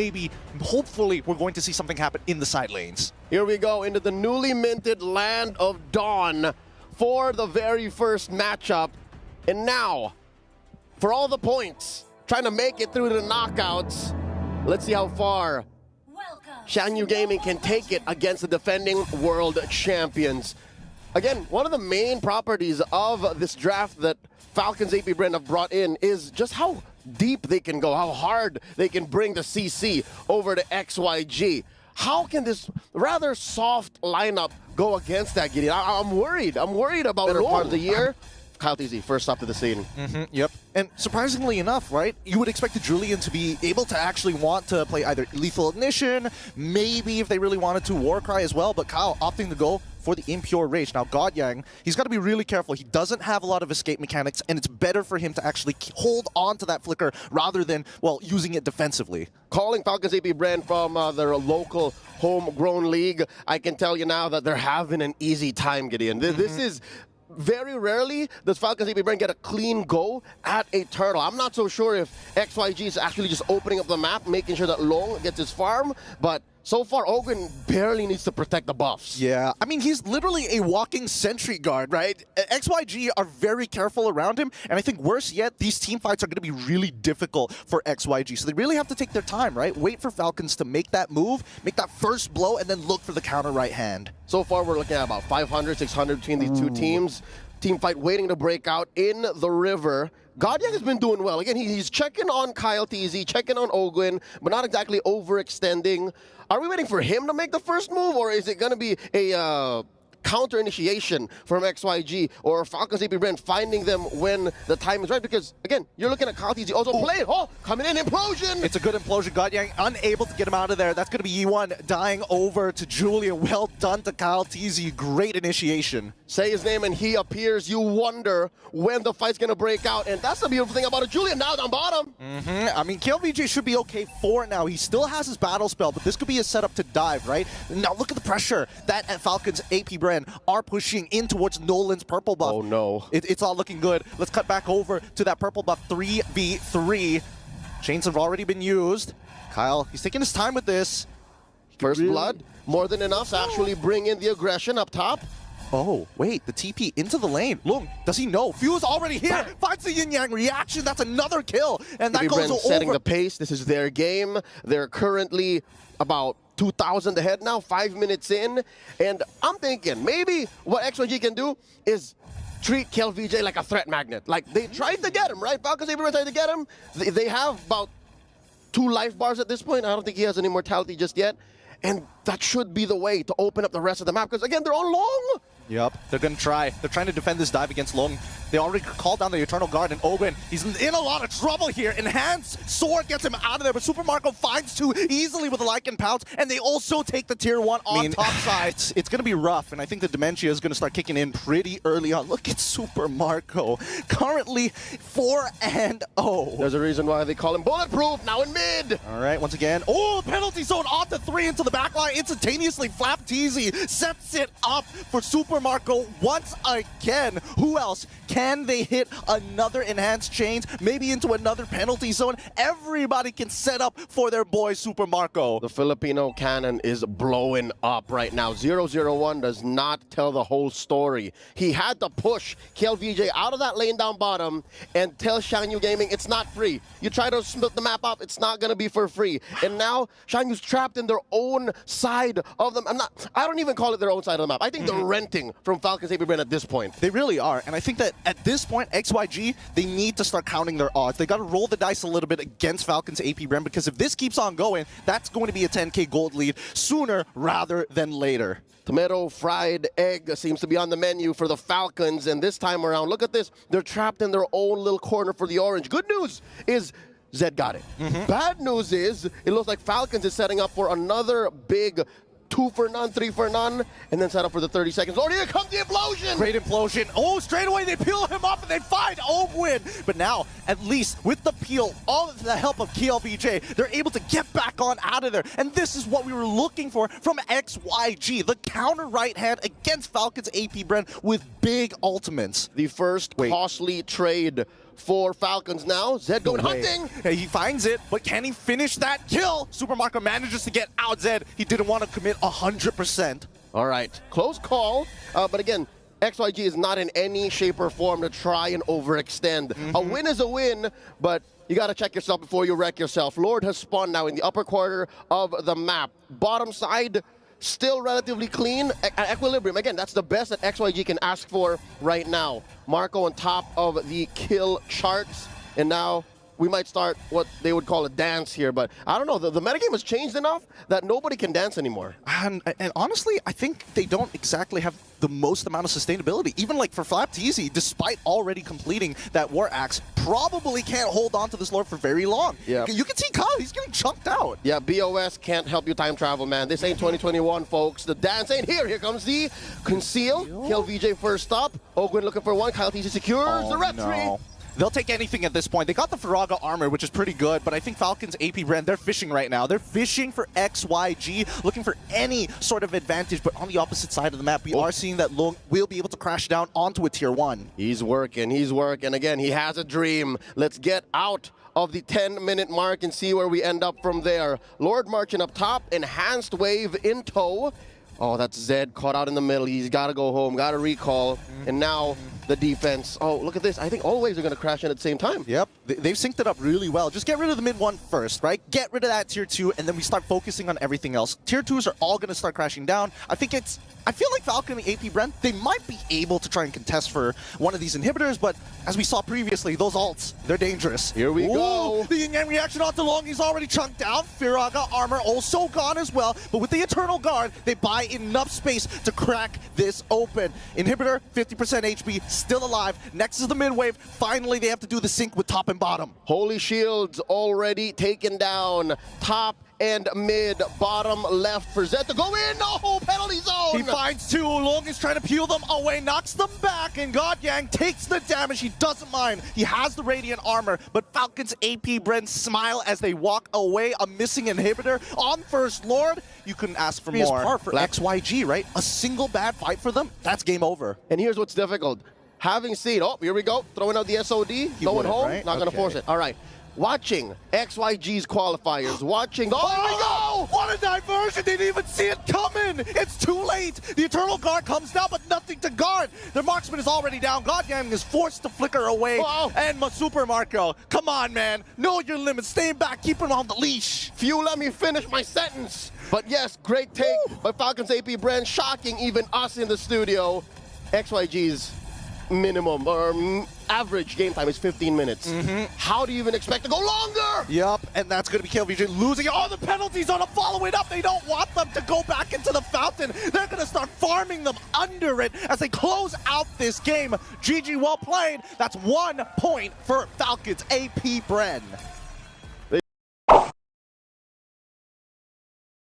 maybe, hopefully, we're going to see something happen in the side lanes. Here we go into the newly minted Land of Dawn for the very first matchup. And now, for all the points, trying to make it through the knockouts. Let's see how far Shanyu Gaming can take it against the defending world champions. Again, one of the main properties of this draft that Falcons AP Brand have brought in is just how deep they can go, how hard they can bring the CC over to XYG. How can this rather soft lineup go against that, Gideon? I'm worried. I'm worried about better part of the year. Kyle TZ, first up to the scene. Yep. And surprisingly enough, right, you would expect Julian to be able to actually want to play either Lethal Ignition, maybe if they really wanted to, Warcry as well, but Kyle opting to go for the Impure Rage. Now, Godyang, he's got to be really careful. He doesn't have a lot of escape mechanics, and it's better for him to actually hold on to that flicker rather than, well, using it defensively. Calling Falcons AP Brand from their local homegrown league, I can tell you now that they're having an easy time, Gideon. This is... Very rarely does Falcons AP Brand get a clean go at a turtle. I'm not so sure if XYG is actually just opening up the map, making sure that Long gets his farm, but so far, Ogren barely needs to protect the buffs. Yeah, I mean, he's literally a walking sentry guard, right? XYG are very careful around him, and I think worse yet, these team fights are going to be really difficult for XYG. So they really have to take their time, right? Wait for Falcons to make that move, make that first blow, and then look for the counter right hand. So far, we're looking at about 500, 600 between these two teams. Team fight waiting to break out in the river. Godyang has been doing well. Again, he's checking on Kyle TZ, checking on Ogwin, but not exactly overextending. Are we waiting for him to make the first move, or is it going to be a counter initiation from XYG or Falcons AP Brand finding them when the time is right? Because, again, you're looking at Kyle TZ also playing. Oh, coming in, implosion! It's a good implosion. Godyang unable to get him out of there. That's going to be E1 dying over to Julian. Well done to Kyle TZ. Great initiation. Say his name and he appears. You wonder when the fight's going to break out. And that's the beautiful thing about it. Julian now down bottom. I mean, KLVJ should be okay for it now. He still has his battle spell, but this could be a setup to dive, right? Now look at the pressure that Falcons AP Brand are pushing in towards Nolan's purple buff. Oh no. It's all looking good. Let's cut back over to that purple buff 3v3. Chains have already been used. Kyle, he's taking his time with this. First blood, more than enough to actually bring in the aggression up top. Oh, wait, the TP into the lane. Look, does he know? Fuse already here. Finds the yin-yang reaction. That's another kill. And that goes over. Setting the pace. This is their game. They're currently about 2,000 ahead now, 5 minutes in. And I'm thinking maybe what XYG can do is treat KLVJ like a threat magnet. Like, they tried to get him, right? Falcons tried to get him. They have about 2 life bars at this point. I don't think he has any mortality just yet. And that should be the way to open up the rest of the map. Because, again, they're on Long. Yep, they're going to try. They're trying to defend this dive against Long. They already called down the Eternal Guard, and Ogren, he's in a lot of trouble here. Enhanced Sword gets him out of there, but Super Marco finds 2 easily with a Lycan Pounce, and they also take the Tier 1 on top side. It's going to be rough, and I think the Dementia is going to start kicking in pretty early on. Look at Super Marco, currently 4-0. There's a reason why they call him Bulletproof, now in mid. All right, once again. Oh, penalty zone on to 3 into the backline. Instantaneously, Flap TZ sets it up for Super Marco once again. Who else? Can they hit another enhanced chains, maybe into another penalty zone? Everybody can set up for their boy Super Marco. The Filipino cannon is blowing up right now. 001 does not tell the whole story. He had to push KLVJ out of that lane down bottom and tell Shanyu Gaming it's not free. You try to split the map up, it's not going to be for free. And now Shanyu's trapped in their own side of them. I don't even call it their own side of the map. I think they're renting from Falcons AP Brand at this point. They really are. And I think that at this point, XYG, they need to start counting their odds. They got to roll the dice a little bit against Falcons AP Brand, because if this keeps on going, that's going to be a 10K gold lead sooner rather than later. Tomato fried egg seems to be on the menu for the Falcons, and this time around, look at this. They're trapped in their own little corner for the orange. Good news is Zed got it. Bad news is it looks like Falcons is setting up for another big 2 for none, 3 for none, and then set up for the 30 seconds. Oh, here comes the implosion! Great implosion. Oh, straight away they peel him up and they find Ogwin. But now at least with the peel, all of the help of KLVJ, they're able to get back on out of there. And this is what we were looking for from XYG, the counter right hand against Falcons AP Bren with big ultimates. The first costly trade for Falcons now. Zed going hunting. Yeah, he finds it, but can he finish that kill? Supermarco manages to get out Zed. He didn't want to commit 100%. All right, close call. But again, XYG is not in any shape or form to try and overextend. A win is a win, but you got to check yourself before you wreck yourself. Lord has spawned now in the upper quarter of the map. Bottom side, still relatively clean. At equilibrium, again, that's the best that XYG can ask for right now. Marco on top of the kill charts, and now we might start what they would call a dance here, but I don't know. The metagame has changed enough that nobody can dance anymore. And honestly, I think they don't exactly have the most amount of sustainability. Even like for Flapteasy, despite already completing that War Axe, probably can't hold on to this Lord for very long. Yeah. You can see Kyle, he's getting chunked out. Yeah, BOS can't help you time travel, man. This ain't 2021, folks. The dance ain't here. Here comes the conceal. Kill VJ first up. Ogwin looking for one. Kyle TC secures the retry. No. They'll take anything at this point. They got the Faraga armor, which is pretty good, but I think Falcons AP Bren, they're fishing right now. They're fishing for XYG, looking for any sort of advantage, but on the opposite side of the map, we are seeing that Long will be able to crash down onto a tier 1. He's working. Again, he has a dream. Let's get out of the 10-minute mark and see where we end up from there. Lord marching up top, enhanced wave in tow. Oh, that's Zed caught out in the middle. He's got to go home, got to recall. And now the defense. Oh, look at this. I think all waves are going to crash in at the same time. Yep. They've synced it up really well. Just get rid of the mid 1 first, right? Get rid of that tier 2, and then we start focusing on everything else. Tier 2s are all going to start crashing down. I feel like Falcon and AP Bren, they might be able to try and contest for one of these inhibitors, but as we saw previously, those ults, they're dangerous. Here we go. The yin-yang reaction onto Long, he's already chunked out. Firaga armor also gone as well, but with the Eternal Guard, they buy enough space to crack this open. Inhibitor, 50% HP, still alive. Next is the mid wave. Finally, they have to do the sync with top and bottom. Holy Shields already taken down. Top and mid, bottom left for Zed to go in. No, penalty zone. He finds 2. Long is trying to peel them away, knocks them back, and Godyang takes the damage. He doesn't mind. He has the Radiant armor, but Falcons AP Bren smile as they walk away. A missing inhibitor on First Lord. You couldn't ask for more. Part for XYG, right? A single bad fight for them, that's game over. And here's what's difficult. Having seen, oh, here we go, throwing out the SOD, going home, right? Not going to force it. All right. Watching XYG's qualifiers, watching, oh, here we go! What a diversion! They didn't even see it coming! It's too late! The Eternal Guard comes down, but nothing to guard! Their marksman is already down. Godyang is forced to flicker away. And Super Marco, come on, man. Know your limits. Stay back. Keep him on the leash. Few, let me finish my sentence. But yes, great take by Falcons AP Bren, shocking even us in the studio. XYG's minimum or average game time is 15 minutes. How do you even expect to go longer? Yep, and that's going to be KLVJ losing all the penalties on a follow it up. They don't want them to go back into the fountain. They're going to start farming them under it as they close out this game. GG, well played. That's 1 point for Falcons AP Bren.